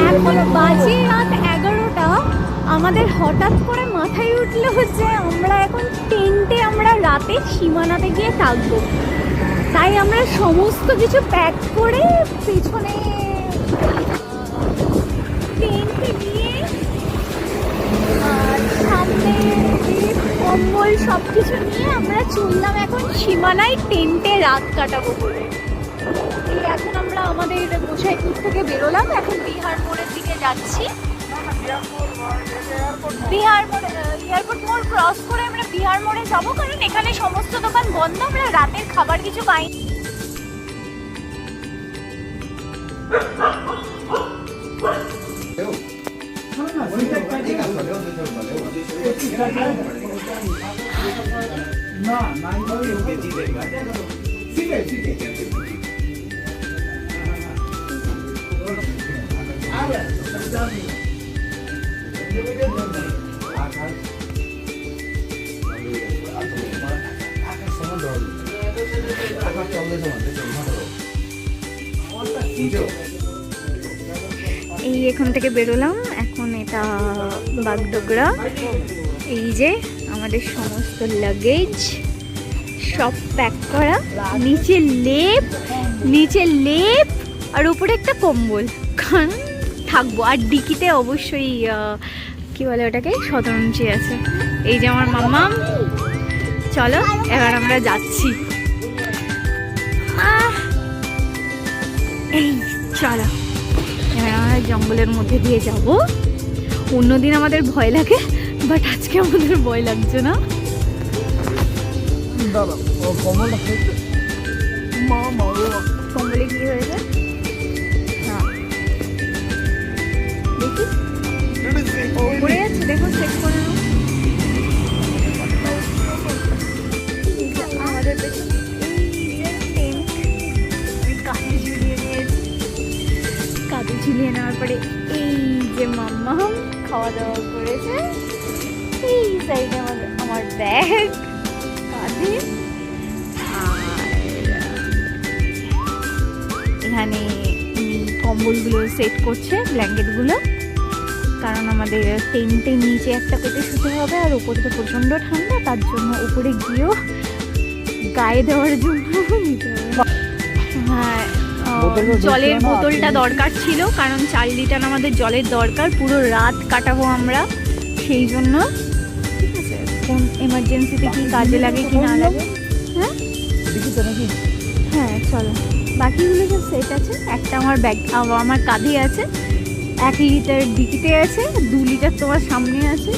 এখন বাজে রাত 11টা। আমাদের হঠাৎ করে মাথায় উঠলো যে আমরা এখন টেন্টে আমরা রাতে সীমানাতে গিয়ে থাকবো। তাই আমরা সমস্ত কিছু প্যাক করে পেছনে টেন্টে গিয়ে সামনে কম্বল সব কিছু নিয়ে আমরা চললাম এখন সীমানায় টেন্টে রাত কাটাবো বলে। এই এখন আমরা আমাদের গোসাইপুর থেকে বেরোলাম, এখন বিহার মোড়ের দিকে যাচ্ছি। বিহার মোড় এয়ারপোর্ট মোড় ক্রস করে আমরা বিহার মোড়ে যাবো, কারণ এখানে সমস্ত দোকান বন্ধ, আমরা রাতের খাবার কিছু পাইনি। এই এখান থেকে বেরোলাম, এখন এটা বাগডোগরা। এই যে আমাদের সমস্ত লাগেজ সব প্যাক করা, নিচে লেপ আর উপরে একটা কম্বল, কারণ থাকবো। আর ডিকিতে অবশ্যই কি বলে ওটাকে, শতরঞ্চি আছে। এই যে আমার মাম্মা। চলো এবার আমরা যাচ্ছি। এই চলো এবার আমরা জঙ্গলের মধ্যে দিয়ে যাব। অন্যদিন আমাদের ভয় লাগে, বাট আজকে আমাদের ভয় লাগছে না। কম্বলে কি হয়েছে দেখি, পড়ে যাচ্ছে, দেখো চেক করে নাও। আমাদের পেছনে কাঁধে ঝুলিয়ে নিয়েছি। কাঁধে ঝুলিয়ে নেওয়ার পরে এই যে মাম্মা খাওয়া দাওয়া করেছে। এই সাইডে আমার ব্যাগ কাঁধে, আর এখানে কম্বলগুলো সেট করছে, ব্ল্যাঙ্কেটগুলো, কারণ আমাদের টেন্টের নিচে একটা পেটে শুতে হবে আর উপরে তো প্রচণ্ড ঠান্ডা, তার জন্য উপরে গিয়েও গায়ে দেওয়ার জন্য নিতে হবে। হ্যাঁ, জলের বোতলটা দরকার ছিল, কারণ 4 লিটার আমাদের জলের দরকার, পুরো রাত কাটাবো আমরা, সেই জন্য। ঠিক আছে, কোন এমার্জেন্সিতে কি কাজে লাগে কি না লাগে। হ্যাঁ হ্যাঁ চলো, বাকিগুলো সব সেট আছে। একটা আমার ব্যাগ আমার কাঁধে আছে, 1 লিটার ডিকিতে আছে, 2 লিটার তোমার সামনে আছে।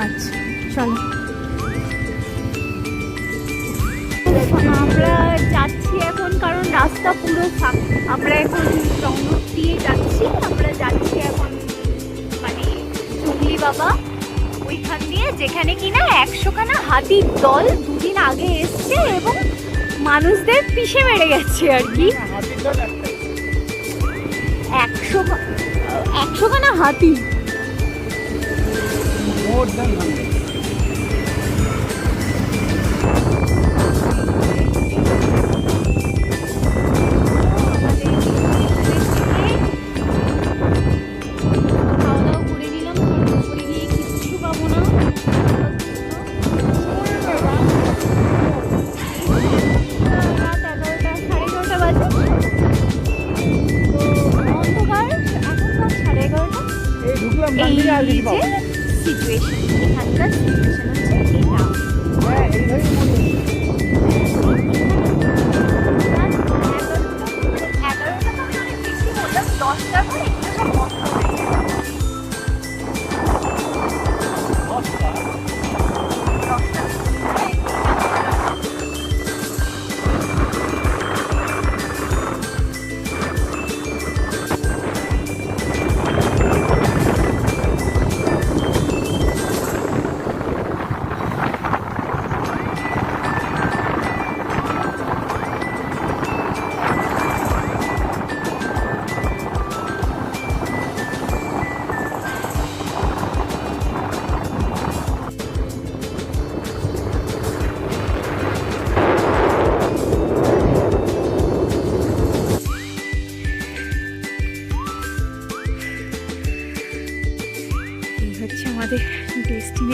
আচ্ছা চলো, আমরা যাচ্ছি এখন, কারণ রাস্তা পুরো ফাঁকা। আমরা এখন রংরুট দিয়ে যাচ্ছি, আমরা যাচ্ছি এখন মানে জঙ্গলি বাবা ওইখান দিয়ে, যেখানে কিনা 100খানা হাতির দল 2 দিন আগে এসছে এবং মানুষদের পিষে মেরে গেছে আর কি। 100খানা হাতি। সিচুয়েশন এখানকার সিচুয়েশন হচ্ছে এটা। 11টা তো অনেক বেশি বললাম, 10টার পরে এগুলো সব বন্ধ হয়ে যায়।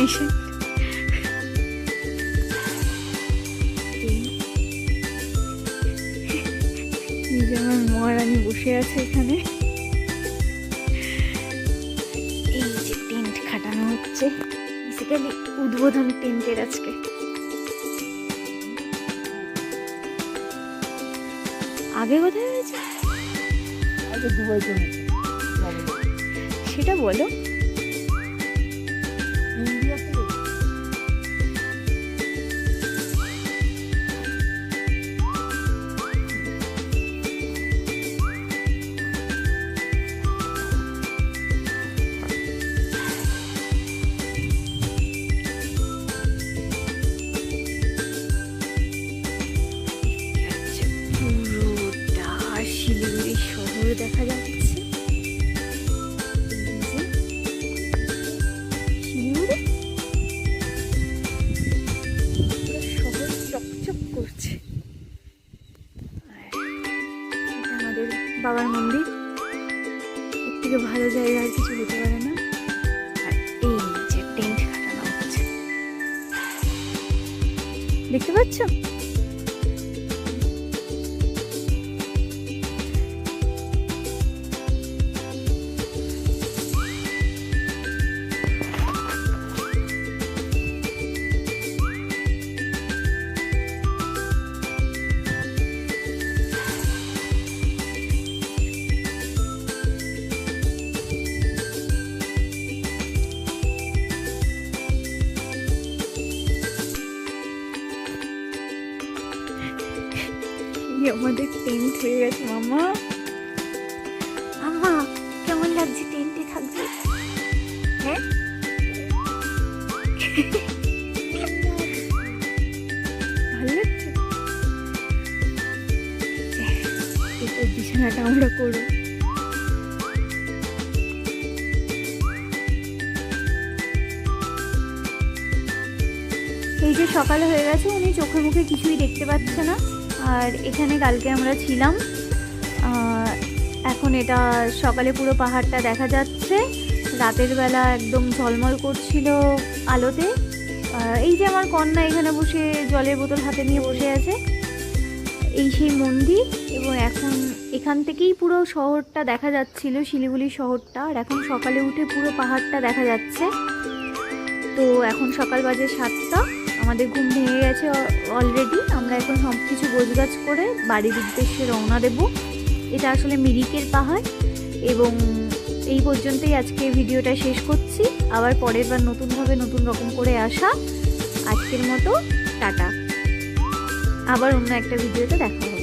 ডেস্টিনেশন। আমার মহারানী বসে আছে এখানে। এই যে টেন্ট খাটানো হচ্ছে, বেসিক্যালি উদ্বোধন টেন্টের আজকে। আগে কোথায় হয়েছে সেটা বলো। শিলিগুড়ি শহর দেখা যাচ্ছে, শিলিগুড়ি শহর চকচক করছে। আমাদের বাবার মন্দির, এর থেকে ভালো জায়গা আর কিছু হতে পারে না। আর এই যে টেন্ট কাটানো হচ্ছে, দেখতে পাচ্ছ? আমাদের টেন্ট হয়ে গেছে। মামা মামা কেমন লাগছে টেন্টে থাকবে? হ্যাঁ ভালো লাগছে। এরপর বিছানাটা আমরা করবো। এই যে সকাল হয়ে গেছে, উনি চোখে মুখে কিছুই দেখতে পাচ্ছে না। আর এখানে কালকে আমরা ছিলাম, এখন এটা সকালে পুরো পাহাড়টা দেখা যাচ্ছে, রাতের বেলা একদম ঝলমল করছিল আলোতে। এই যে আমার কন্যা এখানে বসে জলের বোতল হাতে নিয়ে বসে আছে, এই সেই মন্দির। এবং এখন এখান থেকেই পুরো শহরটা দেখা যাচ্ছিল, শিলিগুড়ি শহরটা। আর এখন সকালে উঠে পুরো পাহাড়টা দেখা যাচ্ছে। তো এখন সকাল বাজে 7টা, আমাদের ঘুম ভেঙে গেছে অলরেডি। আমরা এখন সব কিছু গোছগাছ করে বাড়ির উদ্দেশ্যে রওনা দেব। এটা আসলে মিরিকের পাহাড়। এবং এই পর্যন্তই আজকে ভিডিওটা শেষ করছি। আবার পরের বার নতুনভাবে নতুন রকম করে আসা। আজকের মতো টাটা, আবার অন্য একটা ভিডিওতে দেখা হবে।